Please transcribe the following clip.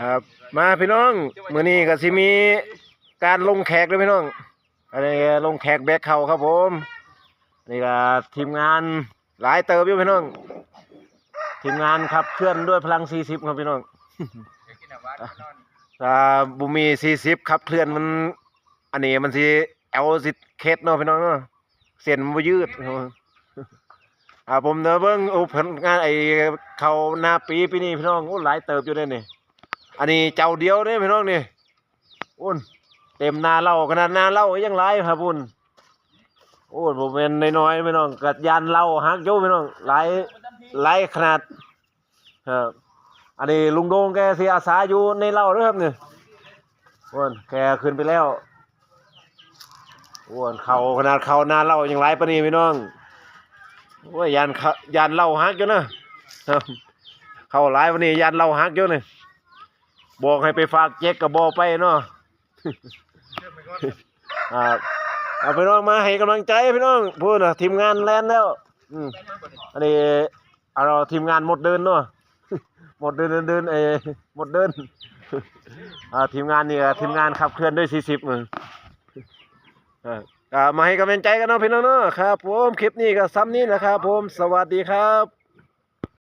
ครับมาพี่น้องมื้อนี้ก็สิมีการลงแขกด้วยพี่น้องอะไรลงแขกแบกเขาครับผมนี่ก็ทีมงานหลายเติบอยู่พี่น้องทีมงานขับเคลื่อนด้วยพลัง40ครับพี่น้องถ้าบ่มี40ขับเคลื่อนมันอันนี้มันสิเอาสิเคสเนาะพี่น้องเนาะเส้นมันบ่ยืดผมเด้อเบิ่งผลงานเขาหน้าปีนี้พี่น้องโอ้หลายเติบอยู่เด้นี่อันนี้เจ้าเดียวเด้พี่น้องนี่อุ่นเต็มนาเหล้าขนาดนาเหล้ายังหลายครับอุ่นโอ้ผมเป็นน้อยๆพี่น้องกัดยานเหล้าฮักโยพี่น้องหลายขนาดครับอันนี้ลุงโดงแกเสียอาสาอยู่ในเหล้าด้วยครับเนี่ยอ้วนแกขึ้นไปแล้วอ้วนเขาขนาดเขานาเหล้ายังหลายปานนี้พี่น้องโอ้ยยานเหล้าฮักอยู่นะครับเขาหลายวันนี้ยานเหล้าฮักอยู่นี่บอกให้ไปฝากเจ๊กกับบอไปเนาะเอาพี่น้องมาให้กำลังใจพี่น้องพูดนะทีมงานแลนแล้วอันนี้เราทีมงานหมดเดินเนาะหมดเดินหมดเดินทีมงานนี่ทีมงานขับเคลื่อนด้วย40มือมาให้กำลังใจกันเนาะพี่น้องเนาะครับผมคลิปนี้ก็ซ้ำนี้นะครับผมสวัสดีครับ